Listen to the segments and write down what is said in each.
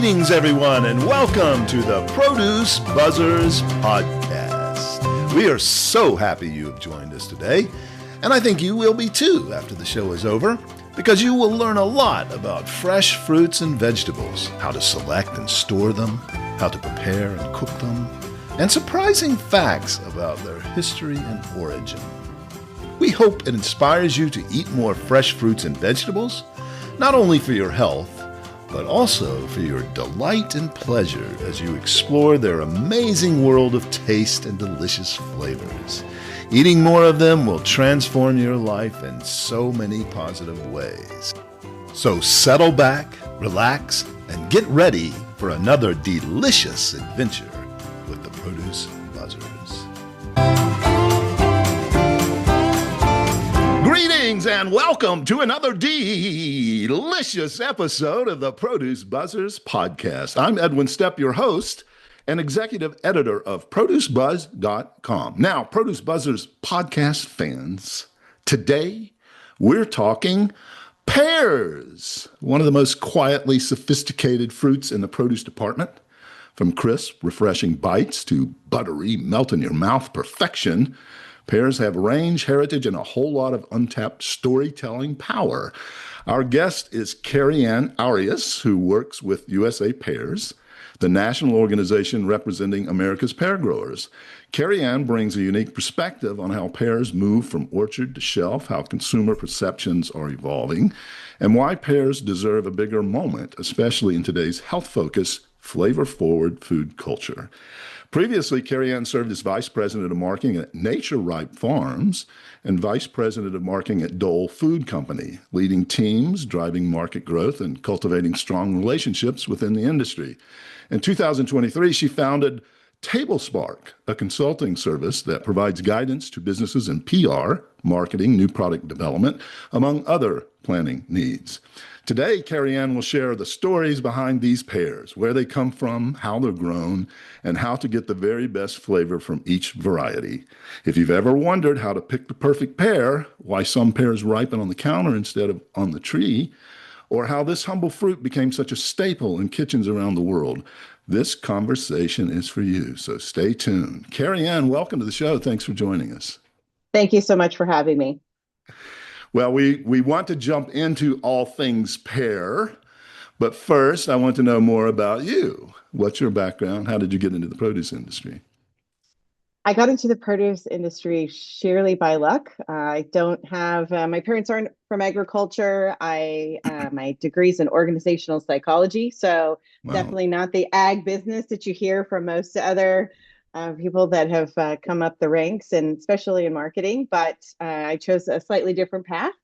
Greetings, everyone, and welcome to the Produce Buzzers podcast. We are so happy you have joined us today, and I think you will be too after the show is over, because you will learn a lot about fresh fruits and vegetables, how to select and store them, how to prepare and cook them, and surprising facts about their history and origin. We hope it inspires you to eat more fresh fruits and vegetables, not only for your health, but also for your delight and pleasure as you explore their amazing world of taste and delicious flavors. Eating more of them will transform your life in so many positive ways. So settle back, relax, and get ready for another delicious adventure with the Produce Buzzers. Greetings and welcome to another delicious episode of the Produce Buzzers podcast. I'm Edwin Stepp, your host and executive editor of producebuzz.com. Now, Produce Buzzers podcast fans, today we're talking pears, one of the most quietly sophisticated fruits in the produce department. From crisp, refreshing bites to buttery, melt-in-your-mouth perfection, pears have range, heritage, and a whole lot of untapped storytelling power. Our guest is Carrie Ann Arias, who works with USA Pears, the national organization representing America's pear growers. Carrie Ann brings a unique perspective on how pears move from orchard to shelf, how consumer perceptions are evolving, and why pears deserve a bigger moment, especially in today's health-focused, flavor-forward food culture. Previously, Carrie Ann served as Vice President of Marketing at Nature Ripe Farms and Vice President of Marketing at Dole Food Company, leading teams, driving market growth, and cultivating strong relationships within the industry. In 2023, she founded TableSpark, a consulting service that provides guidance to businesses in PR, marketing, new product development, among other planning needs. Today, Carrie Ann will share the stories behind these pears, where they come from, how they're grown, and how to get the very best flavor from each variety. If you've ever wondered how to pick the perfect pear, why some pears ripen on the counter instead of on the tree, or how this humble fruit became such a staple in kitchens around the world, this conversation is for you, so stay tuned. Carrie Ann, welcome to the show. Thanks for joining us. Thank you so much for having me. Well, we want to jump into all things pear, but first I want to know more about you. What's your background? How did you get into the produce industry? I got into the produce industry sheerly by luck. I don't have, my parents aren't from agriculture. My degree's in organizational psychology, so Wow. Definitely not the ag business that you hear from most other people that have come up the ranks, and especially in marketing, but I chose a slightly different path.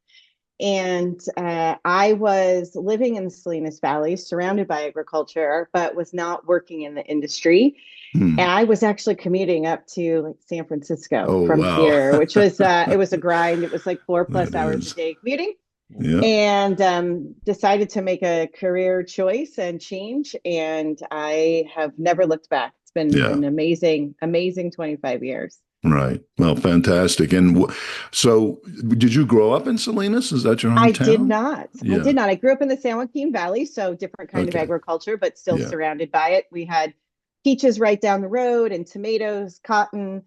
And I was living in the Salinas Valley, surrounded by agriculture, but was not working in the industry. And I was actually commuting up to like San Francisco from Pear, which was, it was a grind. It was like 4+ hours a day commuting. Yeah. And decided to make a career choice and change. And I have never looked back. It's been an amazing 25 years. Right. Well, fantastic. And so did you grow up in Salinas? Is that your hometown? I did not. Yeah. I did not. I grew up in the San Joaquin Valley, so different kind of agriculture, but still surrounded by it. We had peaches right down the road and tomatoes, cotton,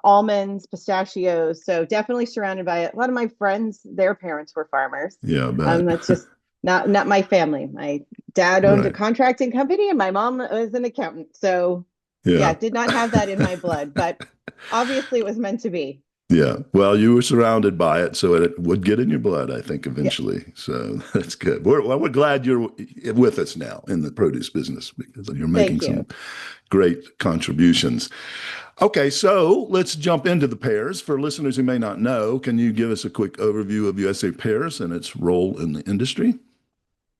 almonds, pistachios. So definitely surrounded by it. A lot of my friends, their parents were farmers. Yeah, that's just not my family. My dad owned a contracting company and my mom was an accountant. So did not have that in my blood, but obviously it was meant to be. Yeah. Well, you were surrounded by it, so it would get in your blood, I think, eventually. Yeah. So that's good. We're glad you're with us now in the produce business, because you're making some great contributions. Okay, so let's jump into the pears. For listeners who may not know, can you give us a quick overview of USA Pears and its role in the industry?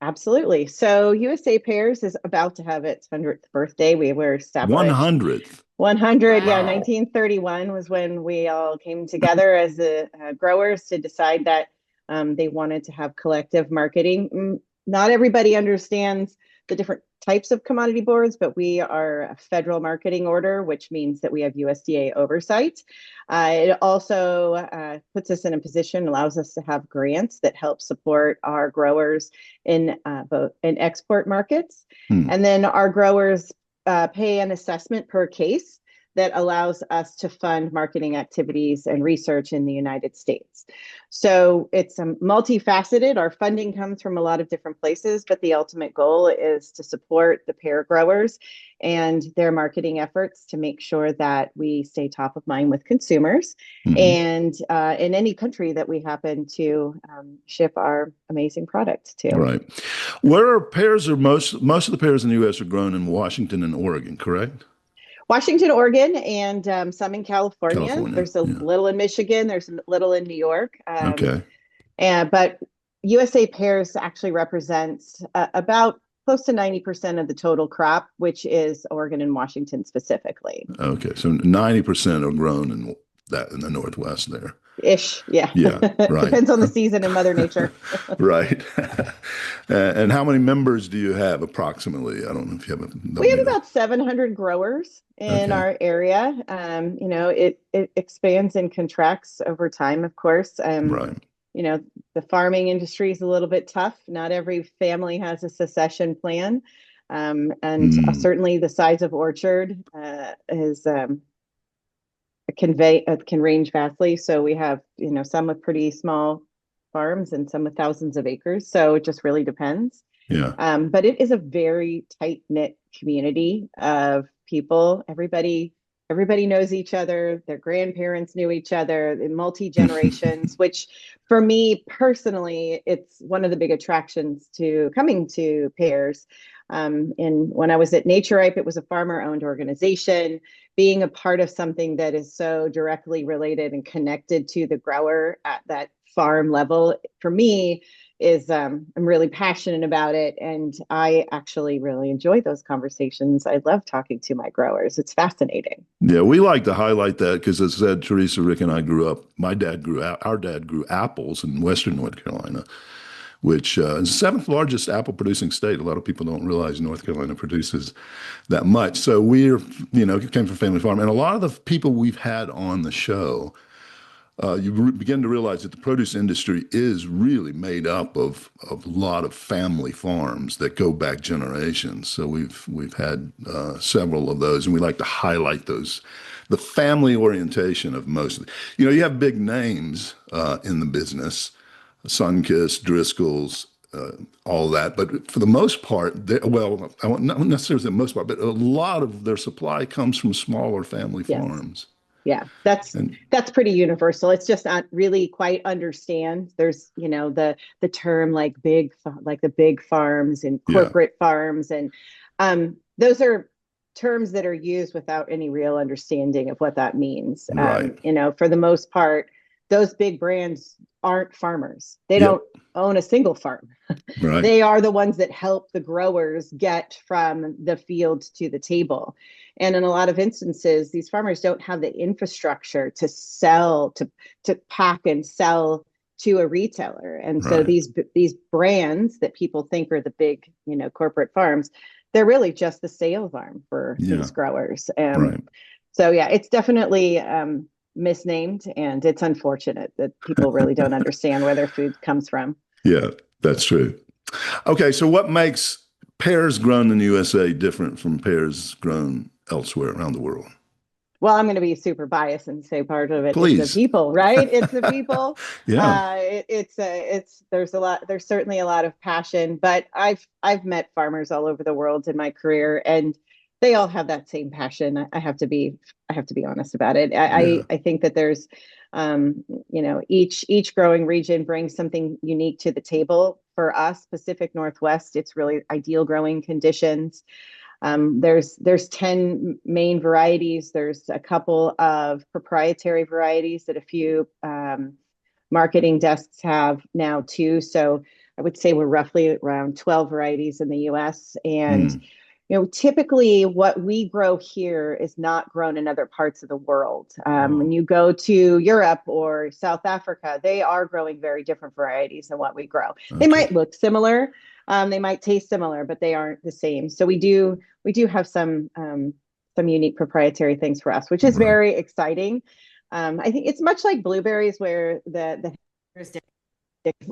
Absolutely. So USA Pears is about to have its 100th birthday. We were established. 100th. 100, wow. 1931 was when we all came together as growers to decide that they wanted to have collective marketing. Not everybody understands the different types of commodity boards, but we are a federal marketing order, which means that we have USDA oversight. It also puts us in a position, allows us to have grants that help support our growers in both in export markets. Hmm. And then our growers pay an assessment per case that allows us to fund marketing activities and research in the United States. So it's multifaceted. Our funding comes from a lot of different places, but the ultimate goal is to support the pear growers and their marketing efforts to make sure that we stay top of mind with consumers and in any country that we happen to ship our amazing product to. Right. Where are pears are most of the pears in the U.S. are grown in Washington and Oregon, correct? Washington, Oregon, and some in California. California. There's a Yeah. little in Michigan. There's a little in New York. Okay. But USA Pears actually represents about close to 90% of the total crop, which is Oregon and Washington specifically. Okay. So 90% are grown in the Northwest there. Ish, yeah. Yeah, right. Depends on the season and Mother Nature. Right. And how many members do you have approximately? I don't know if you have We have about 700 growers in our area. It expands and contracts over time, of course. Right. The farming industry is a little bit tough. Not every family has a succession plan. And certainly the size of orchard is can range vastly. So we have, some with pretty small farms and some with thousands of acres. So it just really depends. Yeah. But it is a very tight-knit community of people. Everybody knows each other. Their grandparents knew each other in multi-generations, which for me personally, it's one of the big attractions to coming to Pears. And when I was at Nature Ripe, it was a farmer-owned organization. Being a part of something that is so directly related and connected to the grower at that farm level, for me, is I'm really passionate about it. And I actually really enjoy those conversations. I love talking to my growers. It's fascinating. Yeah, we like to highlight that because, as I said, Teresa, Rick, and I grew up. Our dad grew apples in Western North Carolina, which is the seventh largest apple producing state. A lot of people don't realize North Carolina produces that much. So came from a family farm. And a lot of the people we've had on the show, you begin to realize that the produce industry is really made up of a lot of family farms that go back generations. So we've had several of those, and we like to highlight those, the family orientation of most of you have big names in the business, Sunkist, Driscoll's, all that. But for the most part, I won't not necessarily the most part, but a lot of their supply comes from smaller family farms. Yeah, that's pretty universal. It's just not really quite understand. There's, the term like the big farms and corporate farms. And those are terms that are used without any real understanding of what that means. Right. For the most part, those big brands aren't farmers. They don't own a single farm. Right. They are the ones that help the growers get from the field to the table. And in a lot of instances, these farmers don't have the infrastructure to sell, to pack and sell to a retailer. And so these brands that people think are the big, corporate farms, they're really just the sales arm for these growers. So it's definitely misnamed, and it's unfortunate that people really don't understand where their food comes from. Yeah, that's true. Okay, so what makes pears grown in the USA different from pears grown elsewhere around the world? Well, I'm going to be super biased and say part of it Please. is the people, right? It's the people. Yeah. There's certainly a lot of passion, but I've met farmers all over the world in my career, and they all have that same passion. I have to be honest about it. I think that there's, each growing region brings something unique to the table. For us, Pacific Northwest, it's really ideal growing conditions. There's 10 main varieties. There's a couple of proprietary varieties that a few marketing desks have now too. So I would say we're roughly around 12 varieties in the US. And typically what we grow here is not grown in other parts of the world. When Oh, you go to Europe or South Africa, they are growing very different varieties than what we grow. They okay. might look similar, they might taste similar, but they aren't the same. So we do have some unique proprietary things for us, which is Right. very exciting. I think it's much like blueberries, where the there's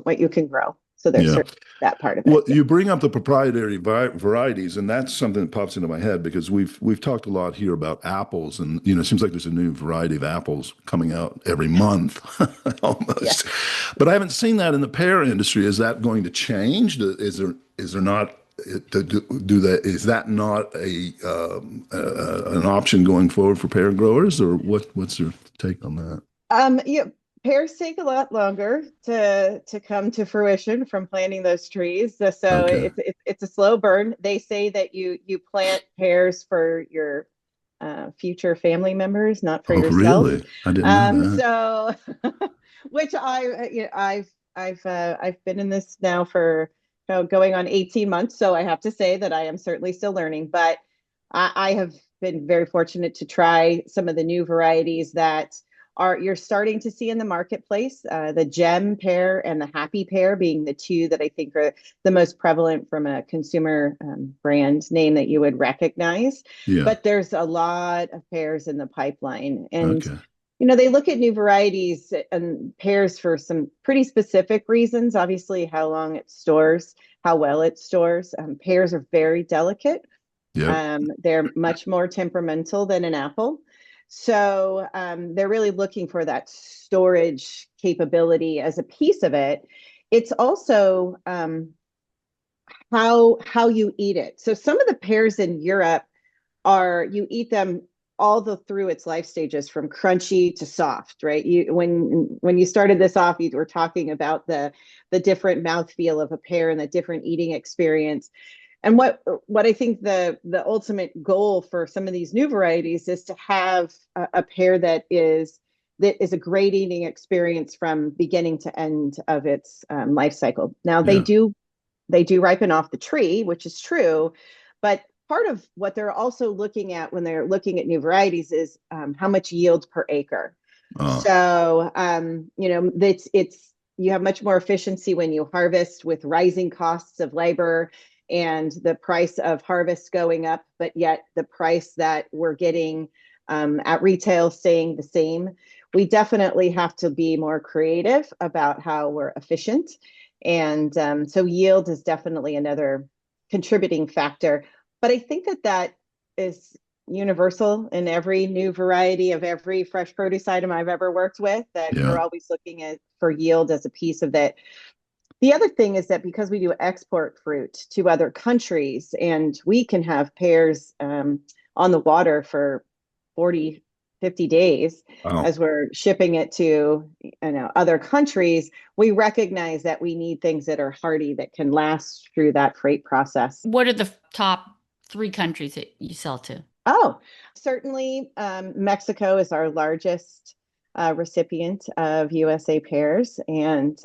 what you can grow. So there's Yeah. certainly that part of it. Well, you bring up the proprietary varieties, and that's something that pops into my head because we've talked a lot here about apples, and it seems like there's a new variety of apples coming out every month, Yeah. almost. But I haven't seen that in the pear industry. Is that going to change? Is there not? Do that? Is that not an option going forward for pear growers, or what's your take on that? Yeah, pears take a lot longer to come to fruition from planting those trees. So Okay. it's a slow burn. They say that you plant pears for your future family members, not for Oh, yourself. really? I didn't know that. So which I've been in this now for going on 18 months, so I have to say that I am certainly still learning, but I have been very fortunate to try some of the new varieties that are you're starting to see in the marketplace. The gem pear and the happy pear being the two that I think are the most prevalent from a consumer brand name that you would recognize. Yeah. But there's a lot of pears in the pipeline, and Okay. they look at new varieties and pears for some pretty specific reasons. Obviously, how long it stores, how well it stores. Pears are very delicate. Yep. They're much more temperamental than an apple. So they're really looking for that storage capability as a piece of it. It's also how you eat it. So some of the pears in Europe are you eat them through its life stages from crunchy to soft, right? When you started this off, you were talking about the different mouthfeel of a pear and the different eating experience. And what I think the ultimate goal for some of these new varieties is to have a pear that is a great eating experience from beginning to end of its life cycle. Now Yeah. they do ripen off the tree, which is true, but part of what they're also looking at when they're looking at new varieties is how much yield per acre. Uh, So it's you have much more efficiency when you harvest with rising costs of labor and the price of harvest going up, but yet the price that we're getting at retail staying the same. We definitely have to be more creative about how we're efficient. And so yield is definitely another contributing factor. But I think that is universal in every new variety of every fresh produce item I've ever worked with, that yeah. you're always looking at for yield as a piece of that. The other thing is that because we do export fruit to other countries and we can have pears on the water for 40, 50 days Wow. as we're shipping it to other countries, we recognize that we need things that are hardy, that can last through that freight process. What are the top three countries that you sell to? Oh, certainly Mexico is our largest recipient of USA pears, and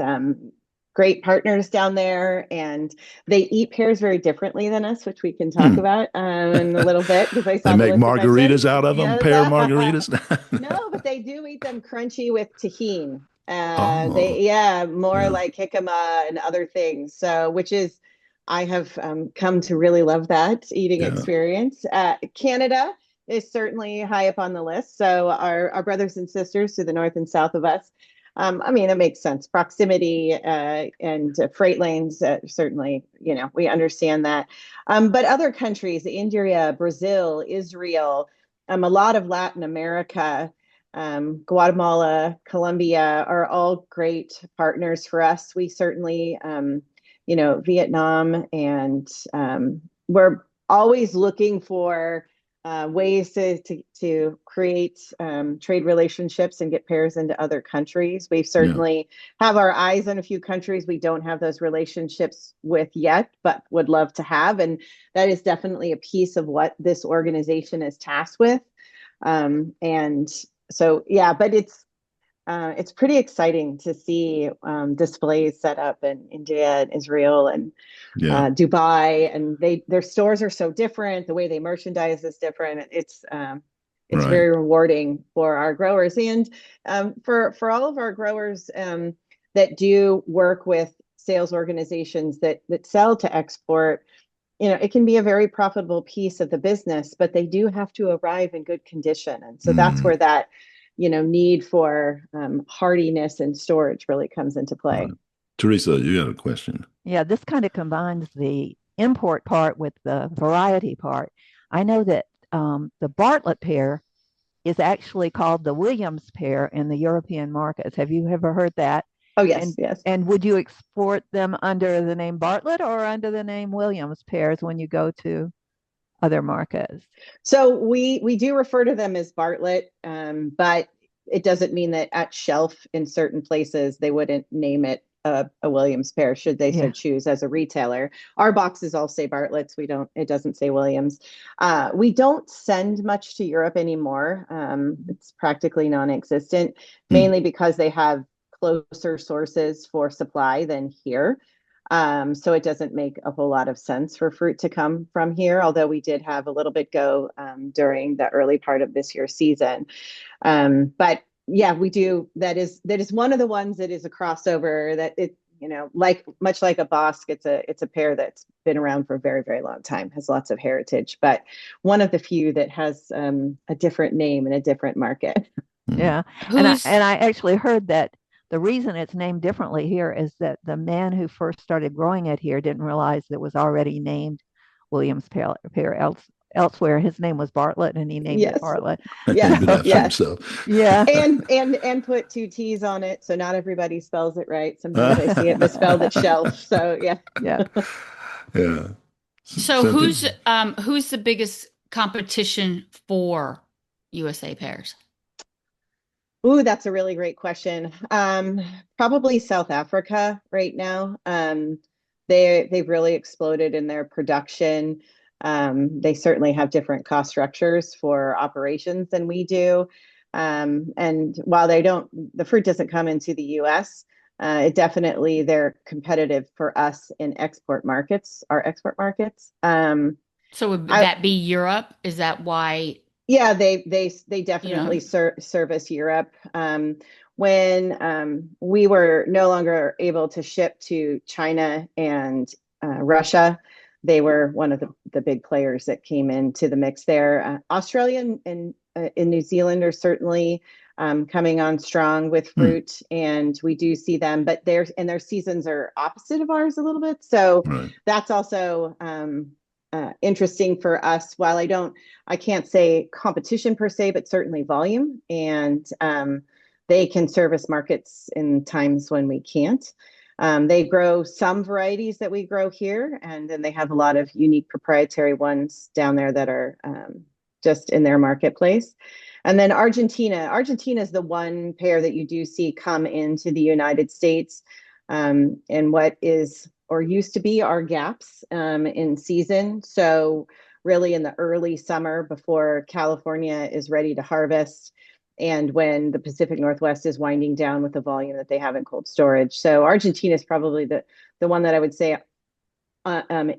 great partners down there. And they eat pears very differently than us, which we can talk Hmm. about in a little bit because I They saw the make list of mentions. margaritas out of them, Yes. pear margaritas. No, but they do eat them crunchy with tahine. Oh, Yeah, more yeah. like jicama and other things. So, which is, I have come to really love that eating Yeah. experience. Canada is certainly high up on the list. So, our brothers and sisters to the north and south of us. I mean, it makes sense. Proximity and freight lanes, certainly, we understand that. But other countries, India, Brazil, Israel, a lot of Latin America, Guatemala, Colombia are all great partners for us. We certainly, Vietnam, and we're always looking for ways to create trade relationships and get pears into other countries. We Yeah. certainly have our eyes on a few countries we don't have those relationships with yet, but would love to have. And that is definitely a piece of what this organization is tasked with. And so, yeah, but it's pretty exciting to see displays set up in India and Israel and Yeah, Dubai, and their stores are so different. The way they merchandise is different. It's right. very rewarding for our growers and for all of our growers that do work with sales organizations that sell to export. It can be a very profitable piece of the business, but they do have to arrive in good condition. And so that's Mm, where that, need for hardiness and storage really comes into right. play. Teresa, you got a question. Yeah, this kind of combines the import part with the variety part. I know that the Bartlett pear is actually called the Williams pear in the European markets. Have you ever heard that? Oh, yes, And yes. and would you export them under the name Bartlett or under the name Williams pears when you go to other markets? So we do refer to them as Bartlett, but it doesn't mean that at shelf in certain places they wouldn't name it a Williams pear should they so Yeah. choose as a retailer. Our boxes all say Bartlett's. We don't. It doesn't say Williams. We don't send much to Europe anymore. It's practically non-existent, Hmm. mainly because they have closer sources for supply than here. So it doesn't make a whole lot of sense for fruit to come from here, although we did have a little bit go during the early part of this year's season. But yeah, we do. That is one of the ones that is a crossover that like much like a Bosque, it's a pear that's been around for a very, very long time, has lots of heritage, but one of the few that has a different name and a different market. Yeah. And I Who's and I actually heard that the reason it's named differently here is that the man who first started growing it here didn't realize it was already named Williams pear elsewhere. His name was Bartlett and he named it Yes, Bartlett. yes, Named it after yes. himself. Yeah. And put two T's on it, so not everybody spells it right. Sometimes I see it misspelled at shelf. So yeah. Yeah. Yeah. so Cynthia? who's the biggest competition for USA pears? Ooh, that's a really great question. Probably South Africa right now. They've really exploded in their production. They certainly have different cost structures for operations than we do. And while the fruit doesn't come into the US, it definitely they're competitive for us in our export markets. So would I, that be Europe? Is that why, Yeah, they you know, definitely service Europe. When we were no longer able to ship to China and Russia, they were one of the big players that came into the mix there. Australia and in New Zealand are certainly coming on strong with Hmm. fruit, and we do see them, but their seasons are opposite of ours a little bit. So Right. that's also interesting for us. While I can't say competition per se, but certainly volume. And they can service markets in times when we can't. They grow some varieties that we grow here, and then they have a lot of unique proprietary ones down there that are just in their marketplace. And then Argentina is the one pear that you do see come into the United States, and what is or used to be our gaps in season. So really in the early summer before California is ready to harvest and when the Pacific Northwest is winding down with the volume that they have in cold storage. So Argentina is probably the one that I would say in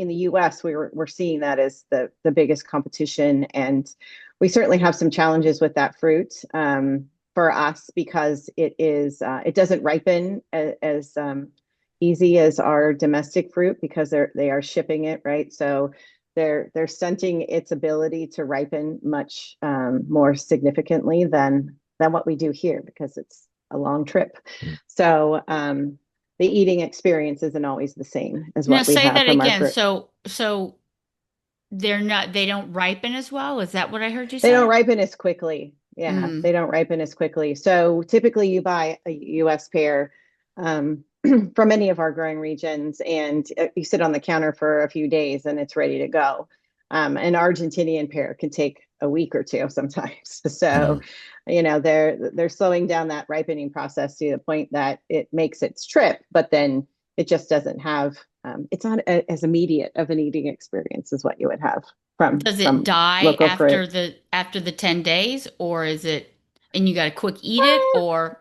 the U.S. we're seeing that as the biggest competition, and we certainly have some challenges with that fruit for us because it doesn't ripen as easy as our domestic fruit because they are shipping it, right? So they're stunting its ability to ripen much more significantly than what we do here because it's a long trip. So the eating experience isn't always the same as now what we say have that from our again. fruit. So they don't ripen as well. Is that what I heard you They don't say? ripen as quickly. Yeah, Mm. they don't ripen as quickly. So typically you buy a US pear um, from any of our growing regions and you sit on the counter for a few days and it's ready to go. An Argentinian pear can take a week or two sometimes. So, Mm. they're slowing down that ripening process to the point that it makes its trip, but then it just doesn't have it's not as immediate of an eating experience as what you would have from Does it from die local fruit. after the 10 days, or is it And you got to quick eat it, or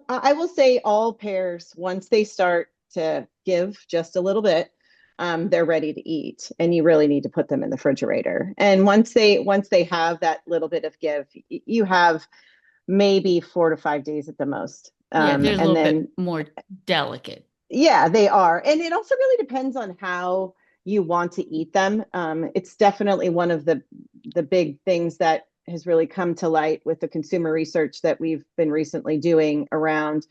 I will say all pears, once they start to give just a little bit, they're ready to eat, and you really need to put them in the refrigerator. And once they have that little bit of give, you have maybe 4 to 5 days at the most. yeah, they're a And little then bit more delicate. yeah, they are. And it also really depends on how you want to eat them. It's definitely one of the big things that has really come to light with the consumer research that we've been recently doing around.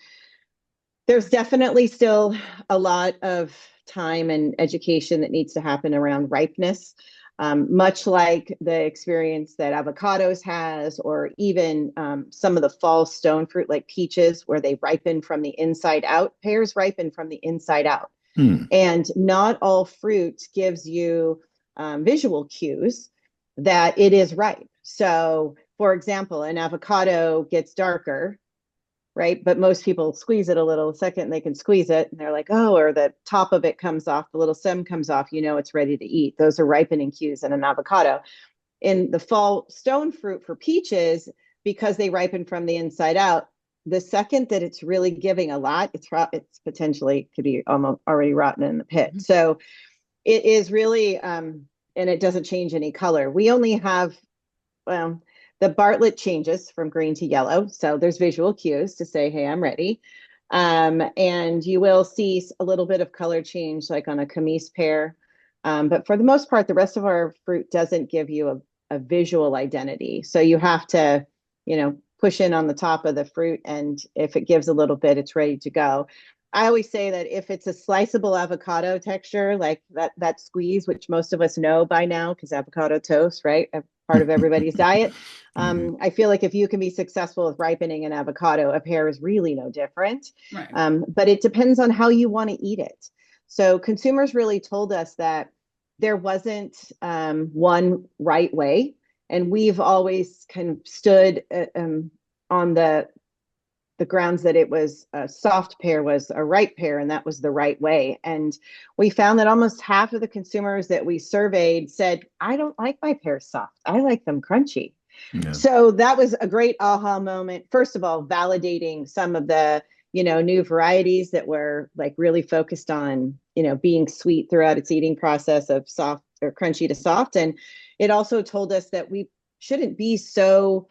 There's definitely still a lot of time and education that needs to happen around ripeness, much like the experience that avocados has, or even some of the fall stone fruit like peaches, where they ripen from the inside out. Pears ripen from the inside out. And not all fruit gives you visual cues that it is ripe. So, for example, an avocado gets darker, right? But most people squeeze it a little second, they can squeeze it and they're like, oh, or the top of it comes off, the little stem comes off, it's ready to eat. Those are ripening cues in an avocado. In the fall stone fruit for peaches, because they ripen from the inside out, the second that it's really giving a lot, it's potentially could be almost already rotten in the pit. Mm-hmm. So it is really, and it doesn't change any color. We only have, the Bartlett changes from green to yellow. So there's visual cues to say, hey, I'm ready. And you will see a little bit of color change, like on a camise pear. But for the most part, the rest of our fruit doesn't give you a visual identity. So you have to, push in on the top of the fruit. And if it gives a little bit, it's ready to go. I always say that if it's a sliceable avocado texture, like that squeeze, which most of us know by now, because avocado toast, right? Part of everybody's diet. I feel like if you can be successful with ripening an avocado, a pear is really no different. Right. But it depends on how you want to eat it. So consumers really told us that there wasn't one right way. And we've always kind of stood on the grounds that it was a soft pear was a ripe pear, and that was the right way. And we found that almost half of the consumers that we surveyed said, I don't like my pears soft. I like them crunchy. Yeah. So that was a great aha moment. First of all, validating some of the, new varieties that were like really focused on, being sweet throughout its eating process of soft or crunchy to soft. And it also told us that we shouldn't be so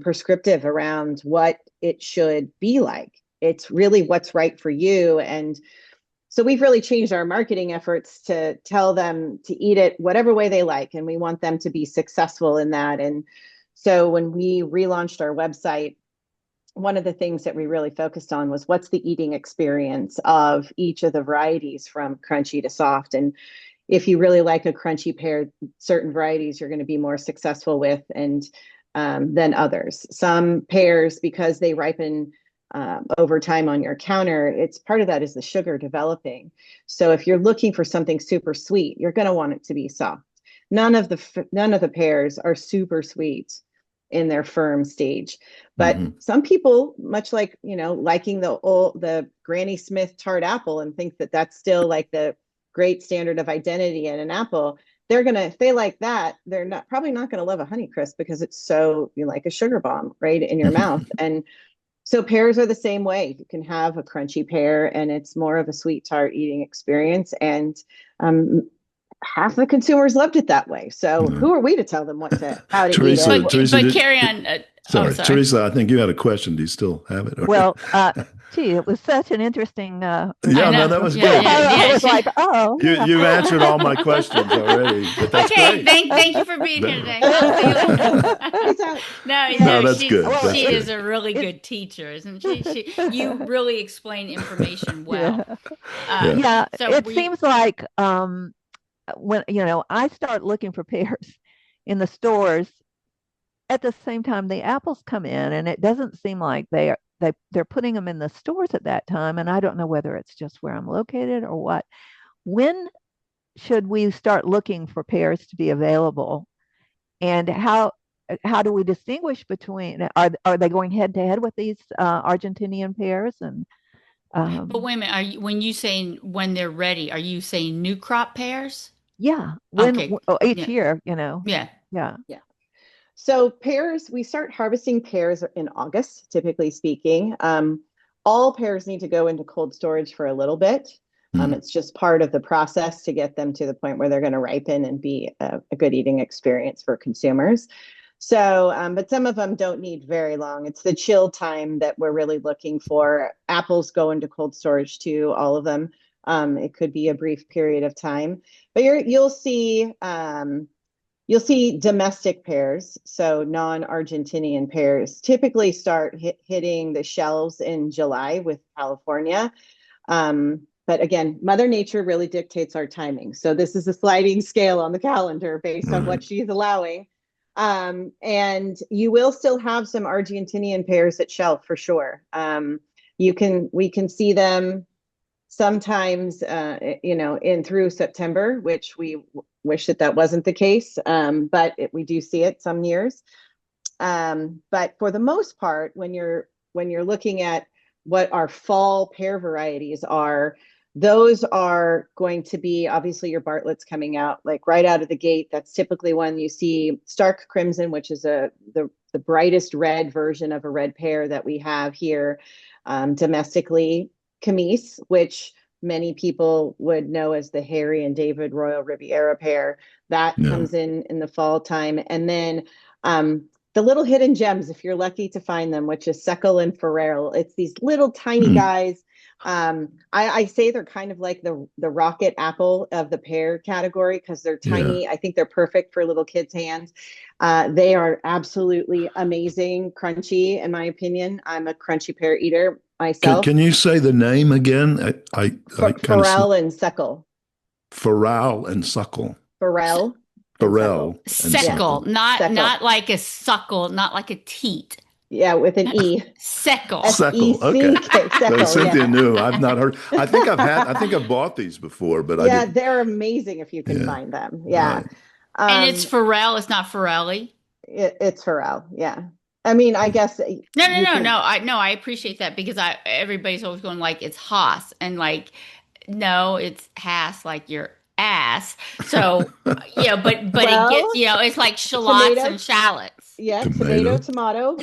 prescriptive around what it should be like. It's really what's right for you. And so we've really changed our marketing efforts to tell them to eat it whatever way they like. And we want them to be successful in that. And so when we relaunched our website, one of the things that we really focused on was what's the eating experience of each of the varieties from crunchy to soft. And if you really like a crunchy pear, certain varieties you're going to be more successful with and than others. Some pears, because they ripen over time on your counter, it's part of that is the sugar developing. So if you're looking for something super sweet, you're going to want it to be soft. None of the pears are super sweet in their firm stage, but some people, much like liking the Granny Smith tart apple and think that that's still like the great standard of identity in an apple, if they like that, they're probably not going to love a Honeycrisp because it's so like a sugar bomb right in your mouth. And so pears are the same way. You can have a crunchy pear and it's more of a sweet tart eating experience. And half the consumers loved it that way. So who are we to tell them how to eat it? But carry on. Sorry, Teresa, I think you had a question. Do you still have it? Well, gee, it was such an interesting. No, that was good. I was like, oh. You've answered all my questions already. But that's okay, great. thank you for being here today. No, that's good. She is a really good teacher, isn't she? You really explain information well. So it seems like when I start looking for pears in the stores, at the same time the apples come in, and it doesn't seem like they're putting them in the stores at that time. And I don't know whether it's just where I'm located or what. When should we start looking for pears to be available, and how do we distinguish between? Are they going head to head with these Argentinian pears? And but wait a minute, when you saying when they're ready, are you saying new crop pears? Yeah, each year, Yeah. So pears, we start harvesting pears in August, typically speaking. All pears need to go into cold storage for a little bit. It's just part of the process to get them to the point where they're going to ripen and be a good eating experience for consumers. So, but some of them don't need very long. It's the chill time that we're really looking for. Apples go into cold storage too, all of them. It could be a brief period of time, but you'll see domestic pears, so non-Argentinian pears, typically start hitting the shelves in July with California. But again, Mother Nature really dictates our timing. So this is a sliding scale on the calendar based on what she's allowing. And you will still have some Argentinian pears at shelf for sure. We can see them sometimes, in through September, which we wish that wasn't the case. But we do see it some years. But for the most part, when you're looking at what our fall pear varieties are, those are going to be obviously your Bartlett's coming out like right out of the gate. That's typically when you see stark crimson, which is the brightest red version of a red pear that we have here domestically. Camise, which many people would know as the Harry and David Royal Riviera pear, that comes in the fall time. And then the little hidden gems, if you're lucky to find them, which is Seckel and Farrell. It's these little tiny guys. I say they're kind of like the rocket apple of the pear category because they're tiny. I think they're perfect for little kids' hands. They are absolutely amazing, crunchy, in my opinion. I'm a crunchy pear eater myself. Can you say the name again? Farrell and Seckel. Farrell and Suckle. Farrell. Seckle, not like a suckle, not like a teat. Yeah, with an E. Seckle. Seckle. Okay. Seckle, so Cynthia knew. I've not heard. I think I've bought these before, but they're amazing if you can find them. Yeah. Right. And it's Farrell. It's not Farrelly. It's Farrell. Yeah. I mean, I guess. No. I appreciate that because everybody's always going like it's Haas and like, no, it's Haas like your ass. So but it gets, it's like shallots and shallots. Yeah, tomato.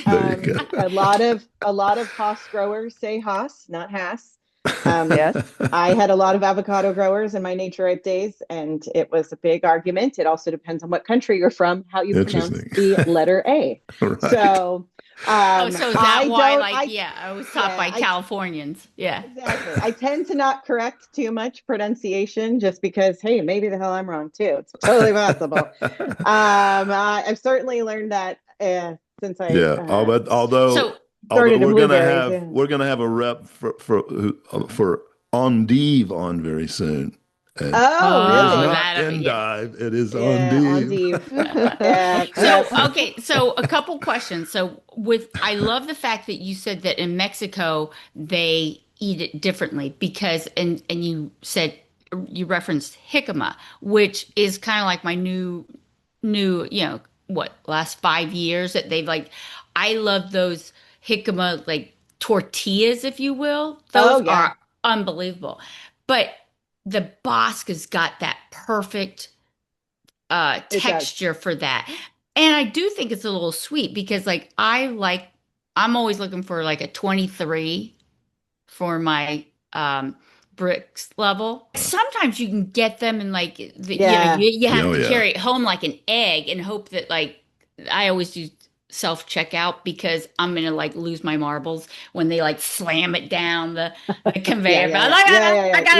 A lot of Haas growers say Haas, not Haas. Yes, I had a lot of avocado growers in my Nature Ripe days, and it was a big argument. It also depends on what country you're from, how you pronounce the letter A. Right. So. So is that why? I was taught by Californians. Yeah, exactly. I tend to not correct too much pronunciation just because, hey, maybe the hell I'm wrong too. It's totally possible. I've certainly learned that since I although we're gonna have a rep for Endive on very soon. Really? Not endive, it is endive. So a couple questions. So I love the fact that you said that in Mexico they eat it differently because and you said you referenced jicama, which is kind of like my new last 5 years that they've like. I love those jicama like tortillas, if you will. Those are unbelievable, but the Bosque has got that perfect texture for that. And I do think it's a little sweet because like I'm always looking for like a 23 for my bricks level. Sometimes you can get them and like you have to carry it home like an egg and hope that like I always do self-checkout because I'm gonna like lose my marbles when they like slam it down the conveyor belt. I got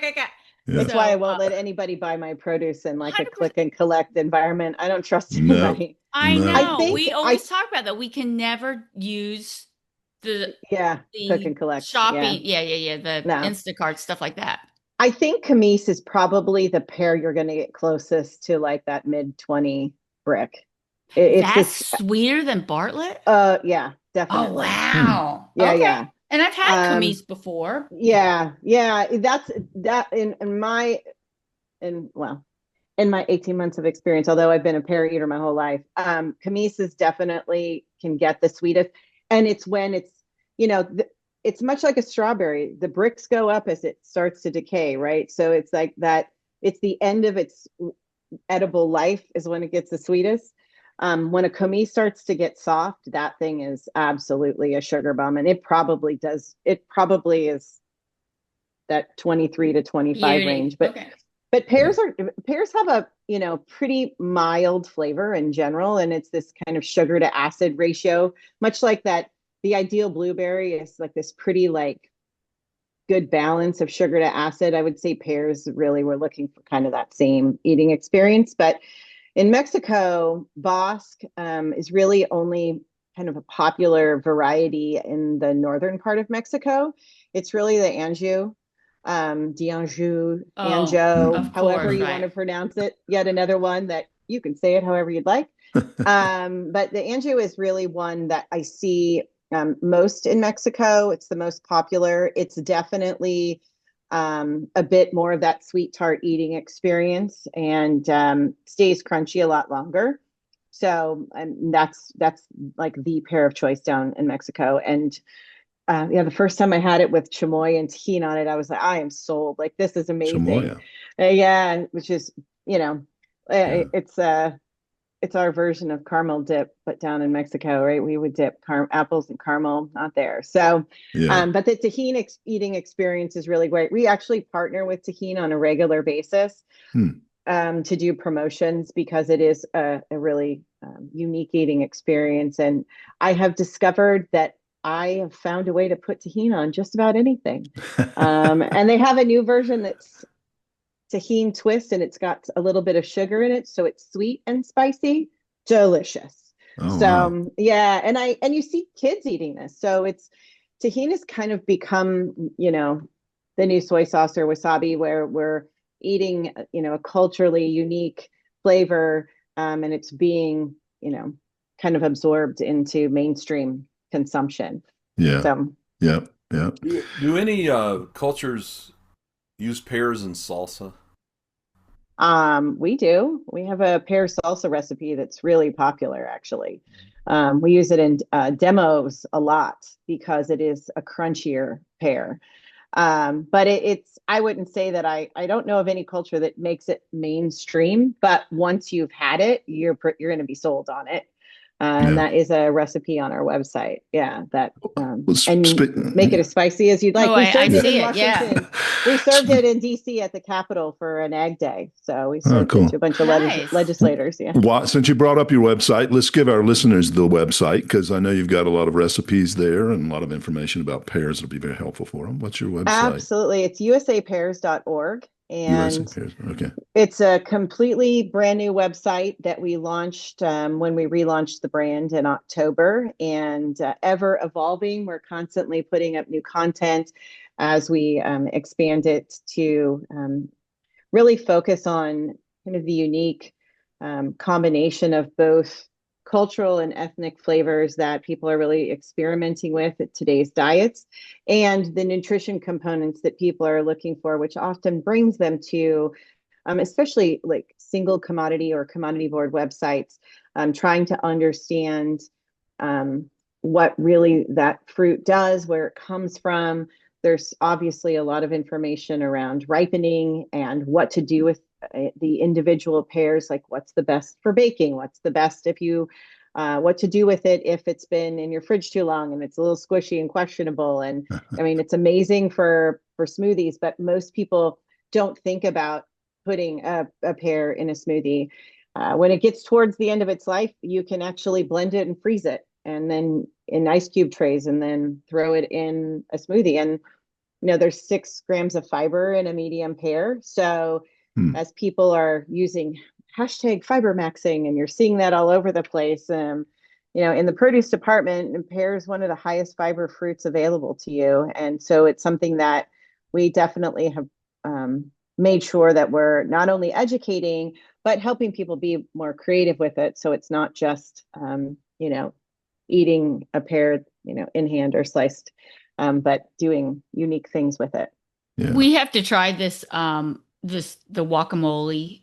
it. That's why I won't let anybody buy my produce in like 100%. A click and collect environment. I don't trust anybody. I know. We always talk about that. We can never use the click and collect shopping. The Instacart stuff like that. I think Camise is probably the pear you're going to get closest to like that mid-20 brick. That's sweeter than Bartlett? Yeah, definitely. Oh, wow. Yeah. And I've had Camise before. Yeah. That's that in my 18 months of experience, although I've been a pear eater my whole life, Camise is definitely can get the sweetest. And it's when it's, it's much like a strawberry. The bricks go up as it starts to decay, right? So it's like that, it's the end of its edible life is when it gets the sweetest. When a commis starts to get soft, that thing is absolutely a sugar bomb, and it probably does. It probably is that 23 to 25 Beauty. range. But Okay. Yeah. pears have a pretty mild flavor in general, and it's this kind of sugar to acid ratio, much like that. The ideal blueberry is like this pretty like good balance of sugar to acid. I would say pears really were looking for kind of that same eating experience. But in Mexico, Bosque is really only kind of a popular variety in the northern part of Mexico. It's really the D'Anjou, Oh, Anjou, of Mm. however course, you Mm. want right. to pronounce it. Yet another one that you can say it however you'd like. But the Anjou is really one that I see most in Mexico. It's the most popular. It's definitely a bit more of that sweet tart eating experience, and stays crunchy a lot longer. So that's like the pear of choice down in Mexico. And yeah, the first time I had it with chamoy and tahini on it, I was like, I am sold. Like this is amazing. Chamoya. Yeah, which is Yeah. it's our version of caramel dip, but down in Mexico, right? We would dip apples in caramel, not there. So, Yeah. but the tahini eating experience is really great. We actually partner with tahini on a regular basis Hmm. to do promotions because it is a really unique eating experience. And I have discovered that I have found a way to put tahini on just about anything. And they have a new version that's tahini twist, and it's got a little bit of sugar in it, so it's sweet and spicy, delicious. Oh, So wow. yeah, and you see kids eating this, so it's tahini has kind of become the new soy sauce or wasabi, where we're eating a culturally unique flavor, and it's being kind of absorbed into mainstream consumption. Yeah. So Yeah. Yeah. Do any cultures use pears in salsa? We do. We have a pear salsa recipe that's really popular, actually. We use it in demos a lot because it is a crunchier pear. But I wouldn't say that I don't know of any culture that makes it mainstream, but once you've had it, you're going to be sold on it. And Yeah. that is a recipe on our website. Yeah, that Well, and make it as spicy as you'd Oh, like. We I served it see in it. Yeah. Washington. We served it in DC at the Capitol for an Ag Day. So we Oh, served it to cool. a bunch of Nice. legislators. Yeah. Since you brought up your website, let's give our listeners the website because I know you've got a lot of recipes there and a lot of information about pears that'll be very helpful for them. What's your website? Absolutely. It's usapairs.org. USA And Pears. Okay. it's a completely brand new website that we launched when we relaunched the brand in October, and ever evolving. We're constantly putting up new content as we expand it to really focus on kind of the unique combination of both cultural and ethnic flavors that people are really experimenting with at today's diets, and the nutrition components that people are looking for, which often brings them to especially like single commodity or commodity board websites, trying to understand what really that fruit does, where it comes from. There's obviously a lot of information around ripening and what to do with the individual pears, like what's the best for baking, what's the best if you what to do with it if it's been in your fridge too long and it's a little squishy and questionable. And I mean, it's amazing for smoothies, but most people don't think about putting a pear in a smoothie. When it gets towards the end of its life, you can actually blend it and freeze it, and then in ice cube trays, and then throw it in a smoothie. And there's 6 grams of fiber in a medium pear. So Hmm. as people are using hashtag fiber maxing, and you're seeing that all over the place, in the produce department, and pear is one of the highest fiber fruits available to you. And so it's something that we definitely have made sure that we're not only educating, but helping people be more creative with it. So it's not just, eating a pear, in hand or sliced, but doing unique things with it. Yeah. We have to try the guacamole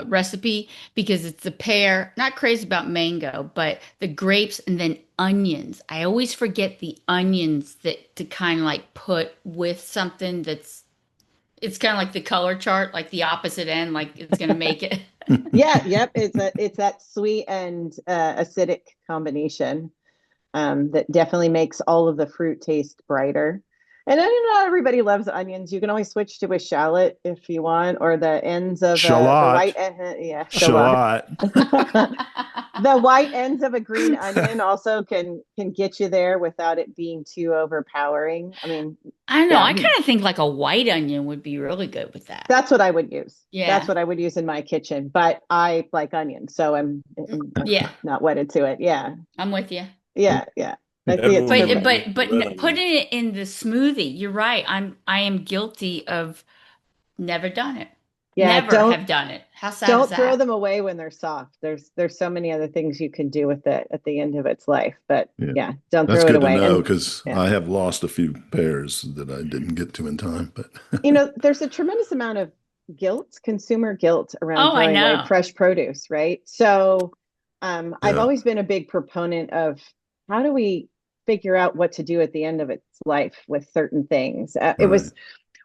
recipe because it's the pear, not crazy about mango, but the grapes and then onions. I always forget the onions that to kind of like put with something that's It's kind of like the color chart, like the opposite end, like it's going to make it. Yeah, yep. It's that sweet and acidic combination that definitely makes all of the fruit taste brighter. And I know not everybody loves onions. You can always switch to a shallot if you want, or the ends of the white. Shallot. Yeah, shallot. Shallot. The white ends of a green onion also can get you there without it being too overpowering. I mean, I don't know. yeah, I kind of think like a white onion would be really good with that. that's what I would use. That's Yeah. what I would use in my kitchen. But I like onions, so I'm Yeah. not wedded to it. Yeah, I'm with you. yeah. I think it's Everyone perfect. But red onion. putting it in the smoothie, you're right. I am guilty of never done it. Yeah, Never have done it. How sad is don't throw that? them away when they're soft. There's so many other things you can do with it at the end of its life. But Yeah. don't That's throw it good to away. know And because I have lost a few pears that I didn't get to in time. But there's a tremendous amount of consumer guilt around Oh, I throwing away know. fresh produce, right? So I've Yeah. always been a big proponent of how do we figure out what to do at the end of its life with certain things. It was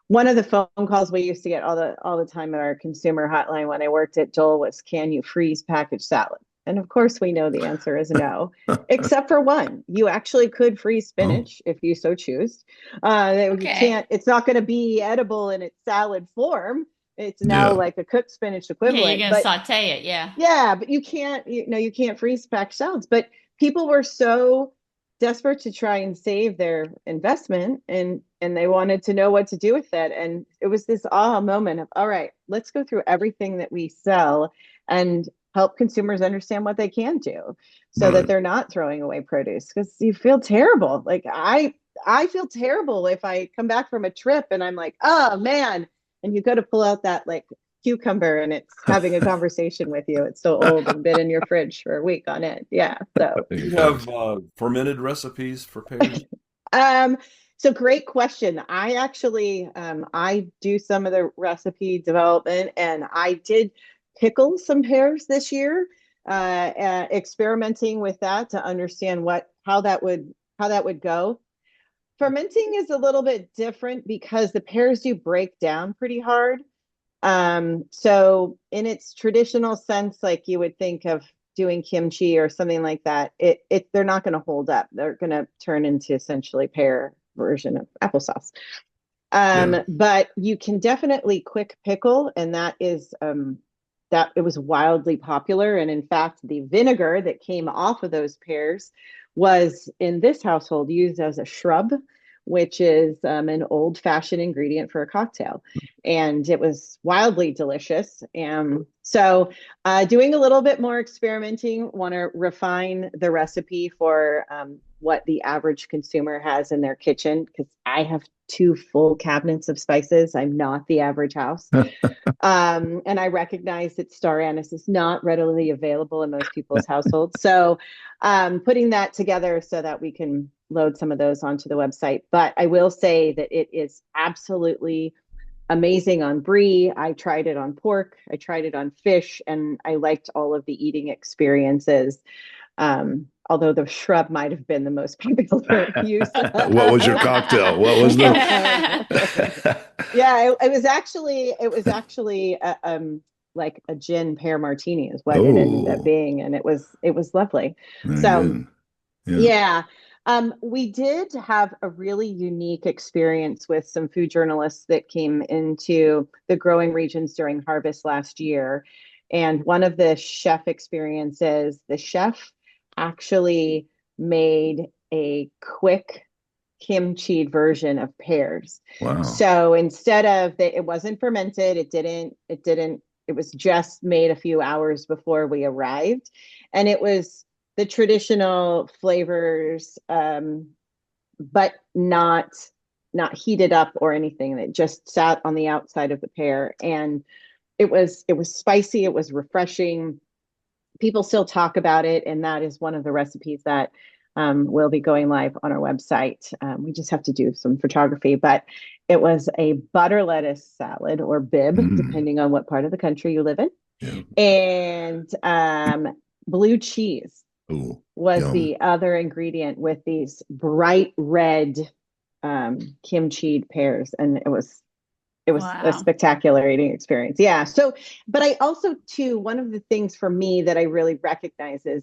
one of the phone calls we used to get all the time at our consumer hotline when I worked at Dole was, can you freeze packaged salad? And of course, we know the answer is no, except for one. You actually could freeze spinach if you so choose. You can't. It's not going to be edible in its salad form. It's now like a cooked spinach Yeah, equivalent. you're gonna saute it. Yeah. Yeah, but you can't. You can't freeze packed salads. But people were so desperate to try and save their investment, and they wanted to know what to do with it. And it was this aha moment of, all right, let's go through everything that we sell and help consumers understand what they can do so that they're not throwing away produce, because you feel terrible. Like I feel terrible if I come back from a trip and I'm like, oh man, and you go to pull out that like cucumber and it's having a conversation with you. It's so old and been in your fridge for a week on end. Yeah. So Do you have fermented recipes for pears? So great question. I actually I do some of the recipe development, and I did pickle some pears this year, experimenting with that to understand how that would go. Fermenting is a little bit different because the pears do break down pretty hard. So in its traditional sense, like you would think of doing kimchi or something like that, they're not going to hold up. They're going to turn into essentially pear version of applesauce. But you can definitely quick pickle, and that is that it was wildly popular. And in fact, the vinegar that came off of those pears was in this household used as a shrub, which is an old-fashioned ingredient for a cocktail. And it was wildly delicious. So doing a little bit more experimenting, want to refine the recipe for what the average consumer has in their kitchen, because I have 2 full cabinets of spices. I'm not the average house. And I recognize that star anise is not readily available in most people's households. So putting that together so that we can load some of those onto the website. But I will say that it is absolutely amazing on brie. I tried it on pork. I tried it on fish, and I liked all of the eating experiences. Although the shrub might have been the most popular use. What was your cocktail? What was the? Yeah, it was actually like a gin pear martini is what it ended up being, and it was lovely. Very So good. yeah. We did have a really unique experience with some food journalists that came into the growing regions during harvest last year. And one of the chef experiences, the chef actually made a quick kimchi version of pears. Wow. So instead of it wasn't fermented, it was just made a few hours before we arrived. And it was the traditional flavors, but not heated up or anything. It just sat on the outside of the pear, and it was spicy. It was refreshing. People still talk about it, and that is one of the recipes that will be going live on our website. We just have to do some photography, but it was a butter lettuce salad, or bib, depending on what part of the country you live in, and blue cheese. Ooh, was yum. The other ingredient with these bright red kimchi pears, and it was it was a Wow. spectacular eating experience. Yeah. So, but I also too, one of the things for me that I really recognize is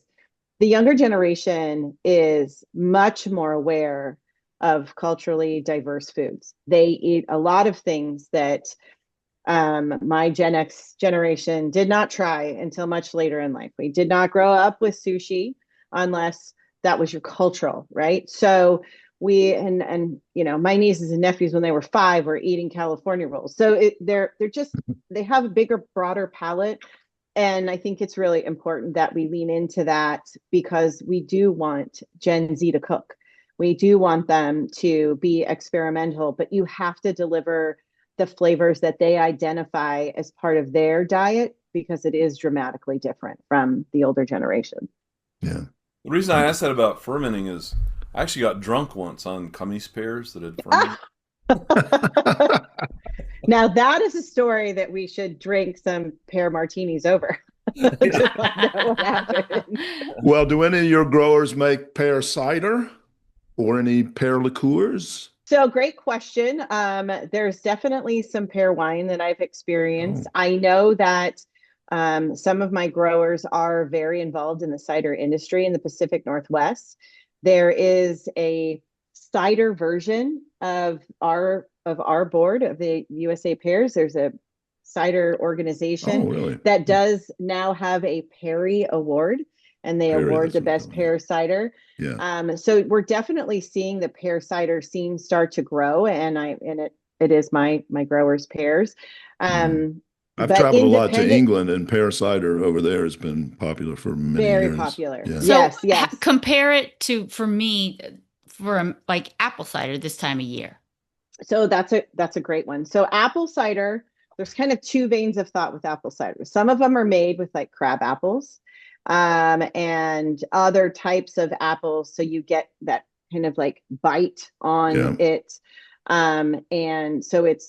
the younger generation is much more aware of culturally diverse foods. They eat a lot of things that my Gen X generation did not try until much later in life. We did not grow up with sushi unless that was your cultural, right? So we and you know, my nieces and nephews when they were 5 were eating California rolls. So they're just, they have a bigger, broader palate. And I think it's really important that we lean into that because we do want Gen Z to cook. We do want them to be experimental, but you have to deliver the flavors that they identify as part of their diet because it is dramatically different from the older generation. Yeah. The reason I asked that about fermenting is I actually got drunk once on gummies pears that had fermented. Now that is a story that we should drink some pear martinis over. To find out what happened. Well, do any of your growers make pear cider or any pear liqueurs? So great question. There's definitely some pear wine that I've experienced. Oh. I know that some of my growers are very involved in the cider industry in the Pacific Northwest. There is a cider version of our board of the USA Pears. There's a cider organization really? that does now have a Perry Award, and they Perry, award that's the what I best thought, pear cider. Yeah. So we're definitely seeing the pear cider scene start to grow, and it is my growers' pears. I've But traveled a lot to independent, England, and pear cider over there has been popular for many very years. popular. Yeah. So Yes. compare it to, for me, for like apple cider this time of year. So that's a great one. So apple cider, there's kind of two veins of thought with apple cider. Some of them are made with like crab apples, and other types of apples. So you get that kind of like bite on Yeah. it. And so it's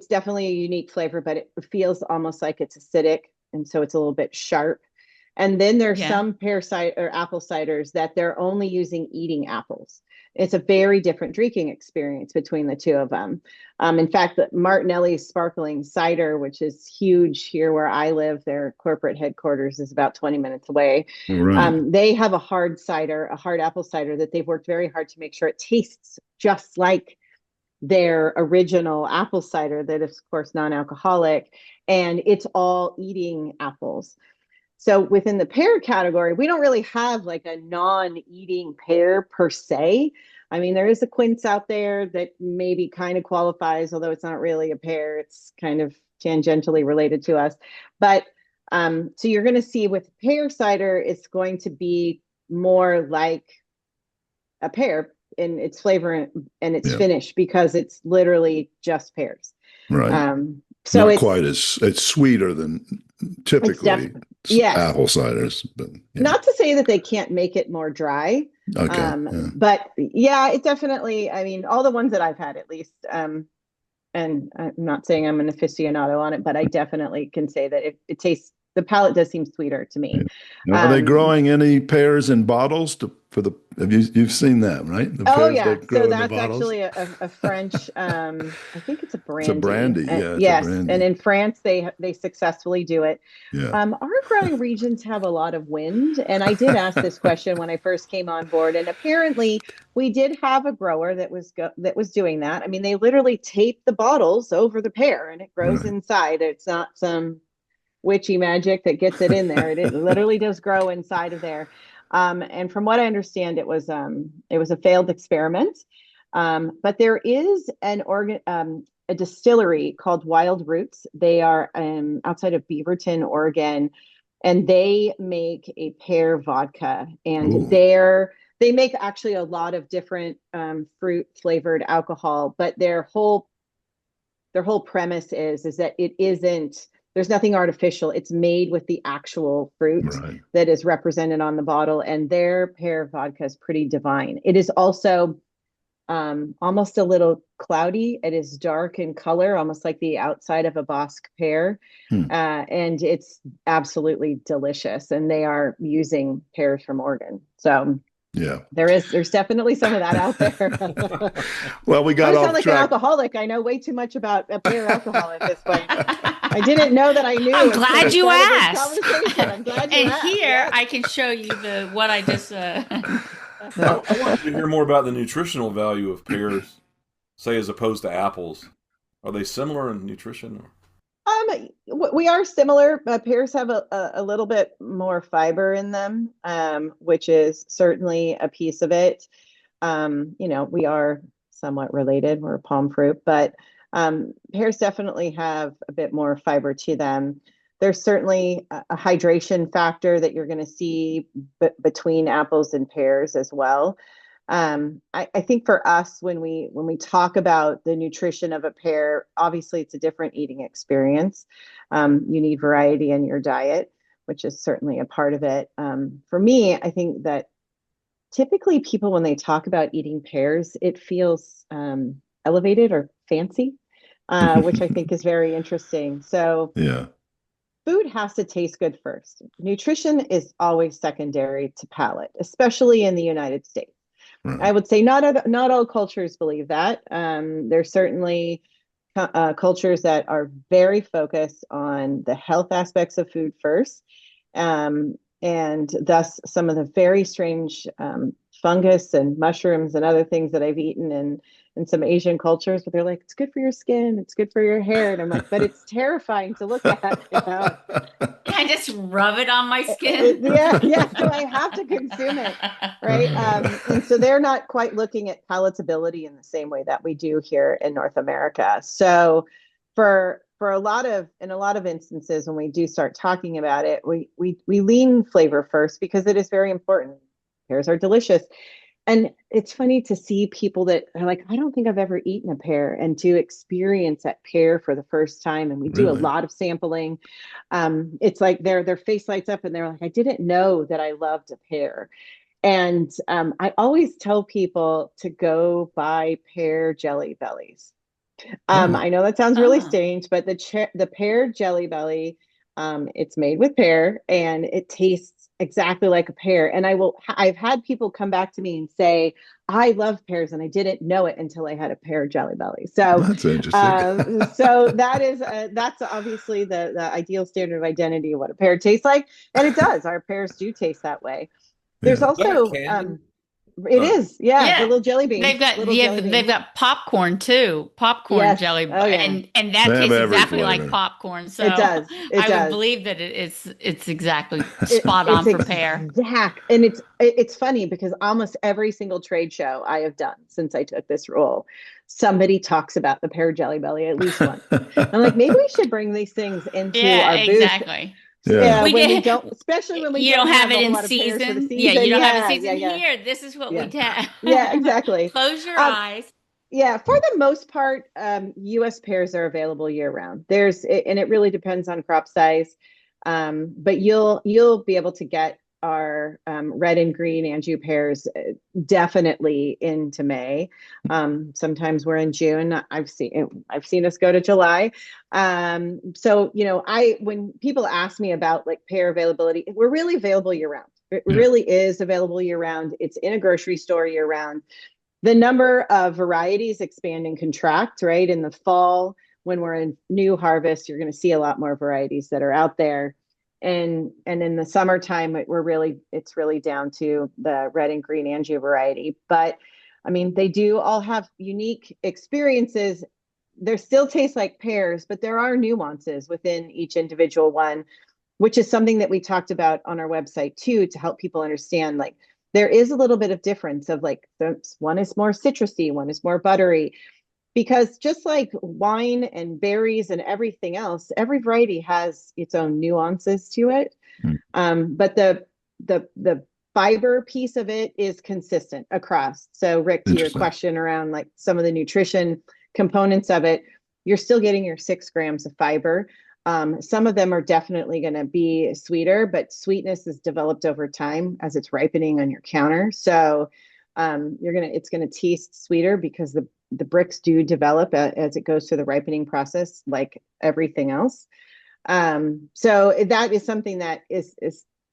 definitely a unique flavor, but it feels almost like it's acidic. And so it's a little bit sharp. And then there's Yeah. some pear cider or apple ciders that they're only using eating apples. It's a very different drinking experience between the two of them. In fact, the Martinelli's sparkling cider, which is huge here where I live, their corporate headquarters is about 20 minutes away. Right. They have a hard apple cider that they've worked very hard to make sure it tastes just like their original apple cider that is, of course, non-alcoholic, and it's all eating apples. So within the pear category, we don't really have like a non-eating pear per se. I mean, there is a quince out there that maybe kind of qualifies, although it's not really a pear. It's kind of tangentially related to us. But so you're going to see with pear cider, it's going to be more like a pear in its flavor and its finish because it's literally just pears. Right. So not quite as it's sweeter than typically yes. apple ciders, but yeah. Not to say that they can't make it more dry. Okay. But yeah, it definitely, I mean, all the ones that I've had at least, and I'm not saying I'm an aficionado on it, but I definitely can say that it tastes, the palate does seem sweeter to me. Yeah. Are they growing any pears in bottles for the? You've seen that, right? The pears yeah. that grow So in the that's bottles? actually a French. I think it's a brandy. It's a brandy. Yeah. Yes, a brandy. and in France they successfully do it. Yeah. Our growing regions have a lot of wind, and I did ask this question when I first came on board, and apparently we did have a grower that was doing that. I mean, they literally tape the bottles over the pear, and it grows inside. It's not some witchy magic that gets it in there. It literally does grow inside of there. And from what I understand, it was a failed experiment. But there is a distillery called Wild Roots. They are outside of Beaverton, Oregon, and they make a pear vodka. And they make actually a lot of different fruit flavored alcohol, but their whole premise is that it isn't, there's nothing artificial. It's made with the actual fruit that is represented on the bottle, and their pear vodka is pretty divine. It is also almost a little cloudy. It is dark in color, almost like the outside of a Bosque pear, and it's absolutely delicious. And they are using pears from Oregon. So Yeah. There's definitely some of that out there. Well, we got I off sound like track. an alcoholic. I know way too much about a pear alcohol at this point. I didn't know that I knew. I'm glad you asked. I'm glad you and asked. Here Yes. I can show you what I just. I wanted to hear more about the nutritional value of pears, say as opposed to apples. Are they similar in nutrition? We are similar. Pears have a little bit more fiber in them, which is certainly a piece of it. We are somewhat related. We're a palm fruit, but pears definitely have a bit more fiber to them. There's certainly a hydration factor that you're going to see between apples and pears as well. I think for us, when we talk about the nutrition of a pear, obviously it's a different eating experience. You need variety in your diet, which is certainly a part of it. For me, I think that typically people, when they talk about eating pears, it feels elevated or fancy, which I think is very interesting. So Yeah. food has to taste good first. Nutrition is always secondary to palate, especially in the United States. Right. I would say not all cultures believe that. There's certainly cultures that are very focused on the health aspects of food first, and thus some of the very strange fungus and mushrooms and other things that I've eaten in some Asian cultures, but they're like, it's good for your skin, it's good for your hair, and I'm like, but it's terrifying to look at. Can I just rub it on my skin? Yeah. So I have to consume it, right? And so they're not quite looking at palatability in the same way that we do here in North America. So for a lot of instances, when we do start talking about it, we lean flavor first because it is very important. Pears are delicious. And it's funny to see people that are like, I don't think I've ever eaten a pear, and to experience that pear for the first time. And we do a lot of sampling. It's like their face lights up and they're like, I didn't know that I loved a pear. And I always tell people to go buy pear jelly bellies. I know that sounds really strange, but the pear jelly belly, it's made with pear and it tastes exactly like a pear. And I've had people come back to me and say, I love pears and I didn't know it until I had a pear jelly belly. So that's interesting. So that's obviously the ideal standard of identity of what a pear tastes like. And it does. Our pears do taste that way. There's also it is, yeah, the little jelly beans. They've got popcorn too, popcorn jelly, and that tastes exactly like popcorn. So it does. I would believe that it's exactly spot on for pear. And it's funny because almost every single trade show I have done since I took this role, somebody talks about the pear jelly belly at least once. I'm like, maybe we should bring these things into our booth. Exactly. Yeah, we don't, especially when we don't have it in season. Yeah, you don't have it in season. Here, this is what we have. Yeah, exactly. Close your eyes. Yeah, for the most part, U.S. pears are available year round. And it really depends on crop size, but you'll be able to get our red and green Anjou pears definitely into May. Sometimes we're in June. I've seen us go to July. So when people ask me about like pear availability, we're really available year round. It really is available year round. It's in a grocery store year round. The number of varieties expand and contract, right? In the fall, when we're in new harvest, you're going to see a lot more varieties that are out there. And in the summertime, it's really down to the red and green Anjou variety. But I mean, they do all have unique experiences. They still taste like pears, but there are nuances within each individual one, which is something that we talked about on our website too, to help people understand, like, there is a little bit of difference of like, one is more citrusy, one is more buttery. Because just like wine and berries and everything else, every variety has its own nuances to it. But the fiber piece of it is consistent across. So Rick, to your question around like some of the nutrition components of it, you're still getting your 6 grams of fiber. Some of them are definitely going to be sweeter, but sweetness is developed over time as it's ripening on your counter. So it's going to taste sweeter because the bricks do develop as it goes through the ripening process, like everything else. So that is something that is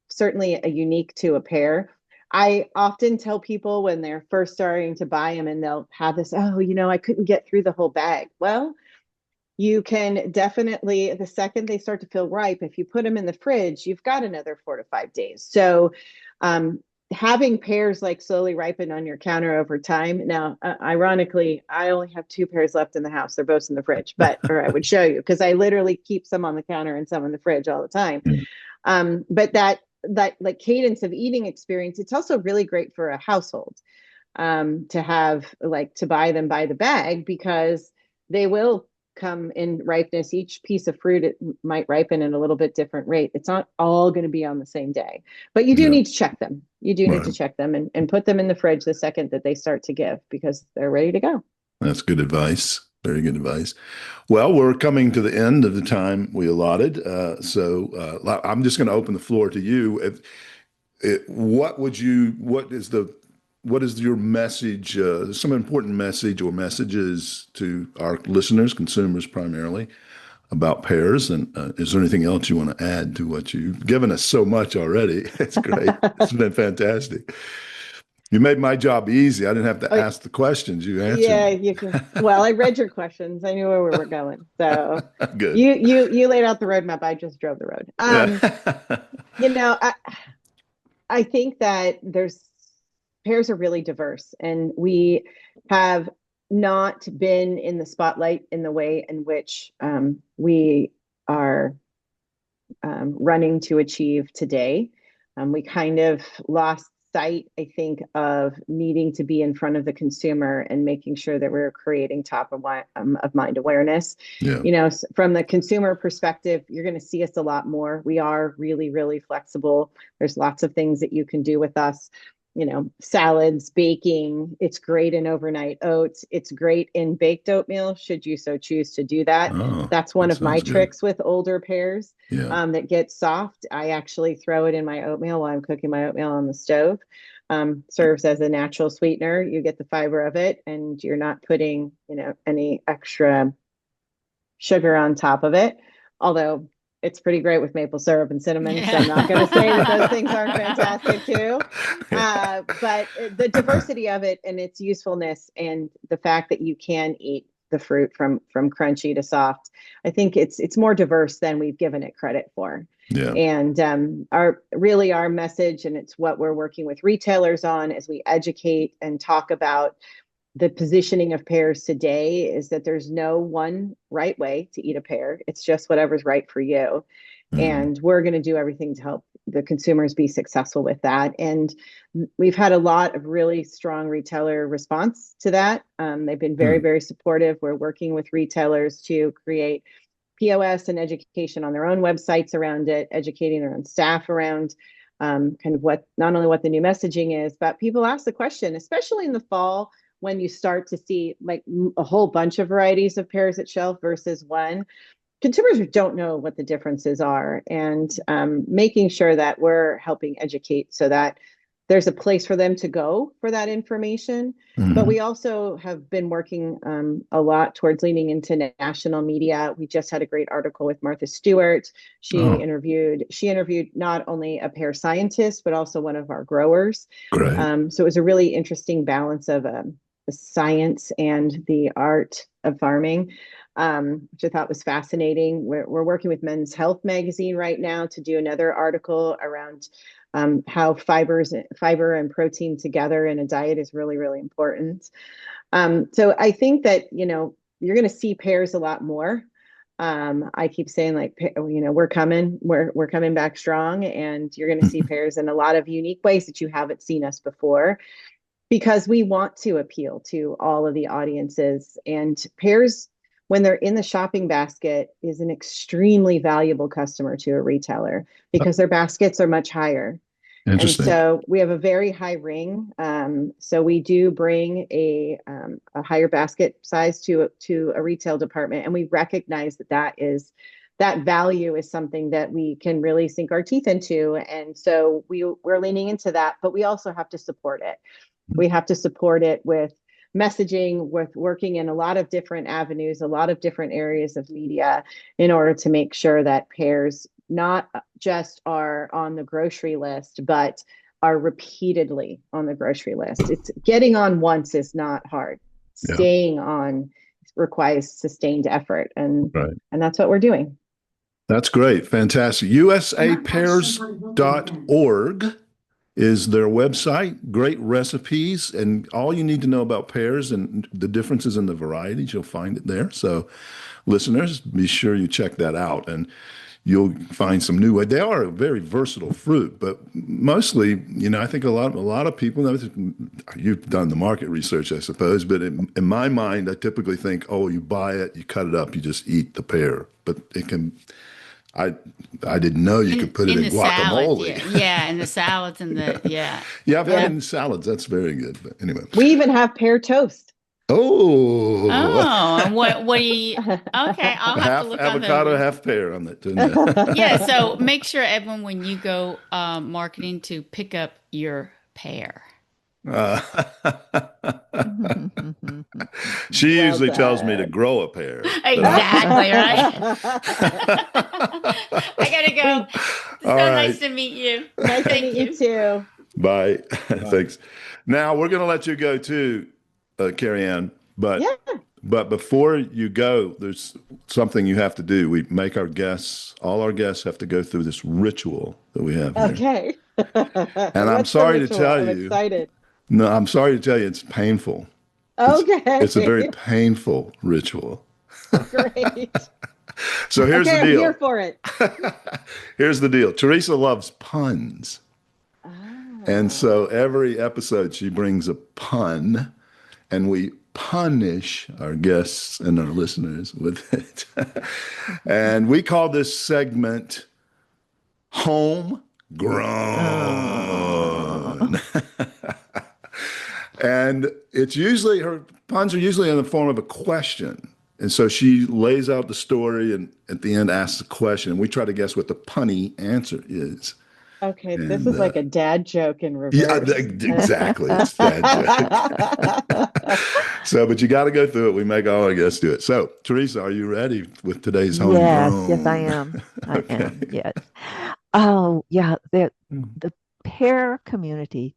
certainly a unique to a pear. I often tell people when they're first starting to buy them and they'll have this, oh, I couldn't get through the whole bag. Well, you can definitely, the second they start to feel ripe, if you put them in the fridge, you've got another 4 to 5 days. So having pears like slowly ripen on your counter over time. Now, ironically, I only have 2 pears left in the house. They're both in the fridge, or I would show you because I literally keep some on the counter and some in the fridge all the time. But that like cadence of eating experience, it's also really great for a household to have to buy them by the bag because they will come in ripeness. Each piece of fruit, it might ripen at a little bit different rate. It's not all going to be on the same day, but you do need to check them. You do need to check them and put them in the fridge the second that they start to give because they're ready to go. That's good advice. Very good advice. Well, we're coming to the end of the time we allotted. So I'm just going to open the floor to you. What is your message, some important message or messages to our listeners, consumers primarily, about pears? And is there anything else you want to add to what you've given us so much already? It's great. It's been fantastic. You made my job easy. I didn't have to ask the questions. You answered. Yeah, you can. Well, I read your questions. I knew where we were going. So good. You laid out the roadmap. I just drove the road. I think that pears are really diverse, and we have not been in the spotlight in the way in which we are running to achieve today. We kind of lost sight, I think, of needing to be in front of the consumer and making sure that we're creating top of mind awareness. Yeah. From the consumer perspective, you're going to see us a lot more. We are really, really flexible. There's lots of things that you can do with us. Salads, baking. It's great in overnight oats. It's great in baked oatmeal, should you so choose to do that. That's one of my tricks with older pears that get soft. I actually throw it in my oatmeal while I'm cooking my oatmeal on the stove. Serves as a natural sweetener. You get the fiber of it, and you're not putting, any extra sugar on top of it. Although it's pretty great with maple syrup and cinnamon. So I'm not going to say that those things aren't fantastic too. But the diversity of it and its usefulness and the fact that you can eat the fruit from crunchy to soft, I think it's more diverse than we've given it credit for. Yeah. And our message, and it's what we're working with retailers on as we educate and talk about the positioning of pears today, is that there's no one right way to eat a pear. It's just whatever's right for you. And we're going to do everything to help the consumers be successful with that. And we've had a lot of really strong retailer response to that. They've been very, very supportive. We're working with retailers to create POS and education on their own websites around it, educating their own staff around kind of not only what the new messaging is, but people ask the question, especially in the fall, when you start to see like a whole bunch of varieties of pears at shelf versus one. Consumers don't know what the differences are, and making sure that we're helping educate so that there's a place for them to go for that information. But we also have been working a lot towards leaning into national media. We just had a great article with Martha Stewart. She interviewed not only a pear scientist, but also one of our growers. Great. So it was a really interesting balance of the science and the art of farming, which I thought was fascinating. We're working with Men's Health magazine right now to do another article around how fiber and protein together in a diet is really, really important. So I think that, you're going to see pears a lot more. I keep saying we're coming back strong, and you're going to see pears in a lot of unique ways that you haven't seen us before, because we want to appeal to all of the audiences. And pears, when they're in the shopping basket, is an extremely valuable customer to a retailer because their baskets are much higher. And so we have a very high ring. So we do bring a higher basket size to a retail department, and we recognize that value is something that we can really sink our teeth into. And so we're leaning into that, but we also have to support it. We have to support it with messaging, with working in a lot of different avenues, a lot of different areas of media, in order to make sure that pears not just are on the grocery list, but are repeatedly on the grocery list. It's getting on once is not hard. Staying on requires sustained effort, and that's what we're doing. That's great. Fantastic. usapears.org is their website. Great recipes, and all you need to know about pears and the differences in the varieties, you'll find it there. So listeners, be sure you check that out, and you'll find some new way. They are a very versatile fruit, but mostly, I think a lot of people, you've done the market research, I suppose, but in my mind, I typically think, oh, you buy it, you cut it up, you just eat the pear. But it can, I didn't know you could put it in guacamole. Salad, yeah, in the salads and Yeah, I've had it in salads. That's very good. But anyway. We even have pear toast. Oh, and what do you? Okay, I'll have to look avocado, on half pear on that too. Yeah, so make sure, Edwin, when you go marketing, to pick up your pear. She usually tells me to grow a pear. Exactly, right? I gotta go. It's so nice to meet you. Nice to meet you too. Bye. Thanks. Now we're going to let you go too, Carrie Ann, but before you go, there's something you have to do. We make all our guests have to go through this ritual that we have here. Okay. And I'm sorry to tell you. I'm excited. No, I'm sorry to tell you, it's painful. Okay. It's a very painful ritual. Great. So here's the deal. I'm here for it. Here's the deal. Teresa loves puns. And so every episode she brings a pun, and we punish our guests and our listeners with it. And we call this segment Homegrown. And it's usually, her puns are usually in the form of a question. And so she lays out the story and at the end asks a question, and we try to guess what the punny answer is. Okay, and this is like a dad joke in reverse. Yeah, exactly. It's dad joke. But you got to go through it. We make all our guests do it. So, Teresa, are you ready with today's homegrown? Yes, I am. I am, yes. Oh, yeah. The Pear community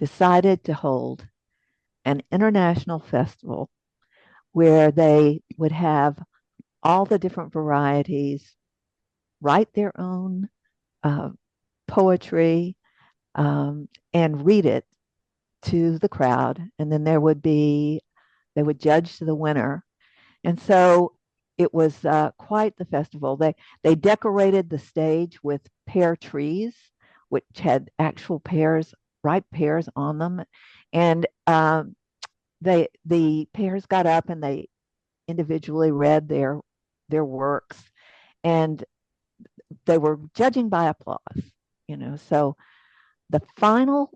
decided to hold an international festival where they would have all the different varieties write their own poetry and read it to the crowd, and then they would judge the winner. And so it was quite the festival. They decorated the stage with pear trees, which had actual pears, ripe pears on them, and the pears got up and they individually read their works, and they were judging by applause. So the final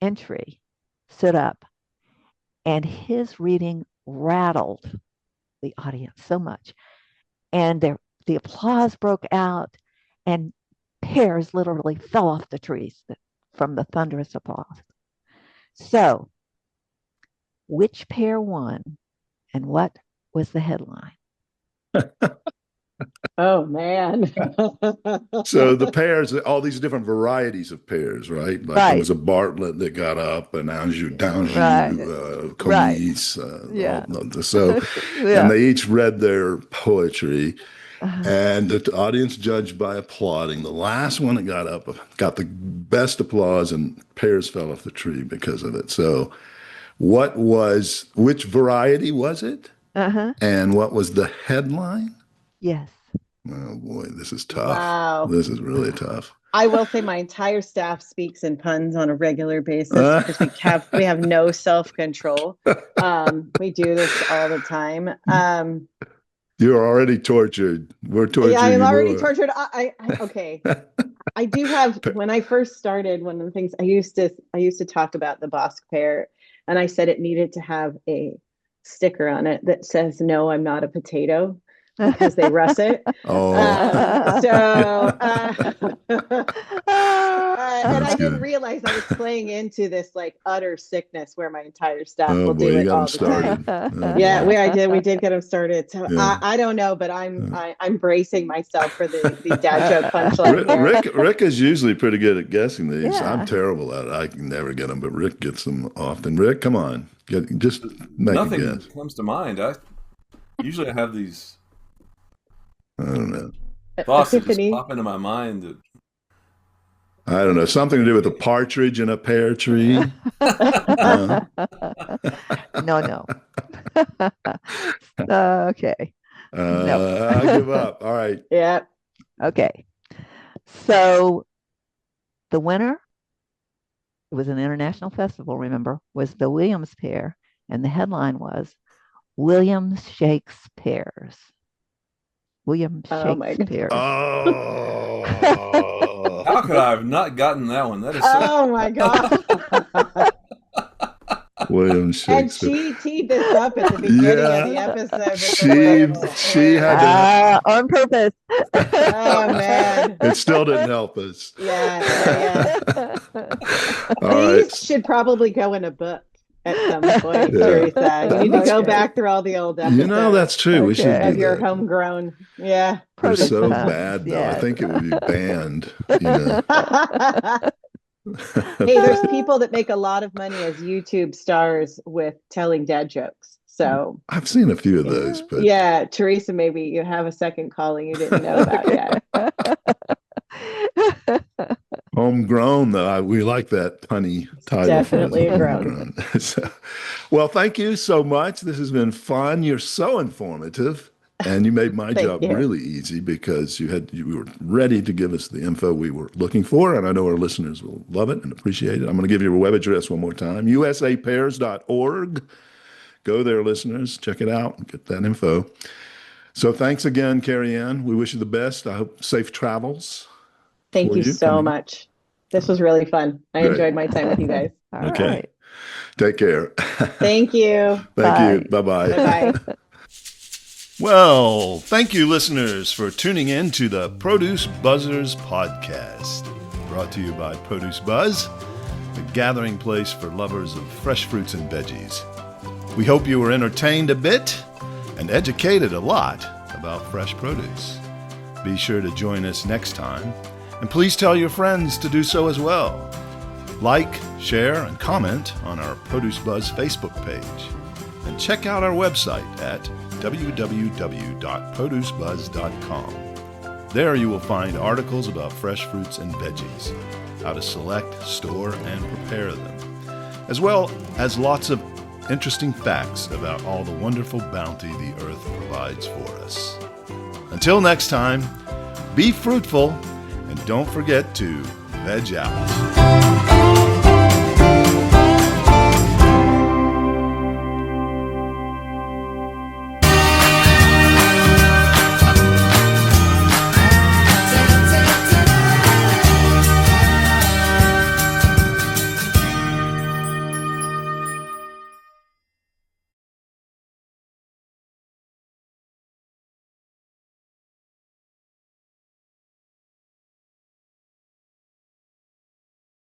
entry stood up, and his reading rattled the audience so much, and the applause broke out, and pears literally fell off the trees from the thunderous applause. So, which pear won, and what was the headline? Oh, man. So the pears, all these different varieties of pears, right? Like there was a Bartlett that got up, and Anjou, Comise. And they each read their poetry, and the audience judged by applauding. The last one that got up got the best applause, and pears fell off the tree because of it. So which variety was it? And what was the headline? Yes. Oh boy, this is tough. Wow. This is really tough. I will say my entire staff speaks in puns on a regular basis because we have no self-control. We do this all the time. You're already tortured. We're tortured. Yeah, I'm already tortured. Okay. I do have, when I first started, one of the things I used to talk about the Bosque pear, and I said it needed to have a sticker on it that says, "No, I'm not a potato," because they russet. And I didn't good. realize I was playing into this like utter sickness where my entire staff Oh will boy, do you it got all them the started. time. Oh, Yeah, boy. we did get them started. So Yeah. I don't know, but I'm bracing myself for the dad joke punchline Rick, here. Rick is usually pretty good at guessing these. I'm Yeah. terrible at it. I can never get them, but Rick gets them often. Rick, come on, just make a Nothing guess. comes to mind. I usually have these I don't know. thoughts that just Epiphany. pop into my mind. That I don't know. Something to do with a partridge in a pear tree. No. Okay. No. I give up. All right. Yeah. Okay. So the winner, it was an international festival, remember, was the Williams pear. And the headline was Williams Shakes Pears. Williams Oh my Shakes God. Pears. Oh. how could I have not gotten that one? That is so. Oh my God. William And Shakespeare. she teed this up at the beginning of the episode. With the Williams. She had to. On purpose. Oh man. It still didn't help us. Yeah. All These right. should probably go in a book at some point, Yeah. Teresa. You need to go Okay. back through all the old episodes. You know, that's true. We should Okay. of do your that. homegrown. Yeah. They're Produce so buzz, bad, though. I yes. think it would be banned. You know. Hey, there's people that make a lot of money as YouTube stars with telling dad jokes. So I've seen a few of those, but yeah, Teresa, maybe you have a second calling you didn't know about yet. homegrown, though, we like that punny title. Definitely a grown. Homegrown. So, well, thank you so much. This has been fun. You're so informative. And you made my Thank job you. really easy because you were ready to give us the info we were looking for, and I know our listeners will love it and appreciate it. I'm going to give you a web address one more time: usapears.org. Go there, listeners. Check it out and get that info. So thanks again, Carrie Ann. We wish you the best. I hope safe travels. Thank for you so coming. much. This was really fun. I Great. enjoyed my time with you guys. All Okay. right. Take care. Thank you. Thank you. Bye. Bye-bye. Bye-bye. Well, thank you, listeners, for tuning in to the Produce Buzzers podcast, brought to you by Produce Buzz, the gathering place for lovers of fresh fruits and veggies. We hope you were entertained a bit and educated a lot about fresh produce. Be sure to join us next time, and please tell your friends to do so as well. Like, share, and comment on our Produce Buzz Facebook page, and check out our website at www.producebuzz.com. There you will find articles about fresh fruits and veggies, how to select, store, and prepare them, as well as lots of interesting facts about all the wonderful bounty the earth provides for us. Until next time, be fruitful and don't forget to veg out.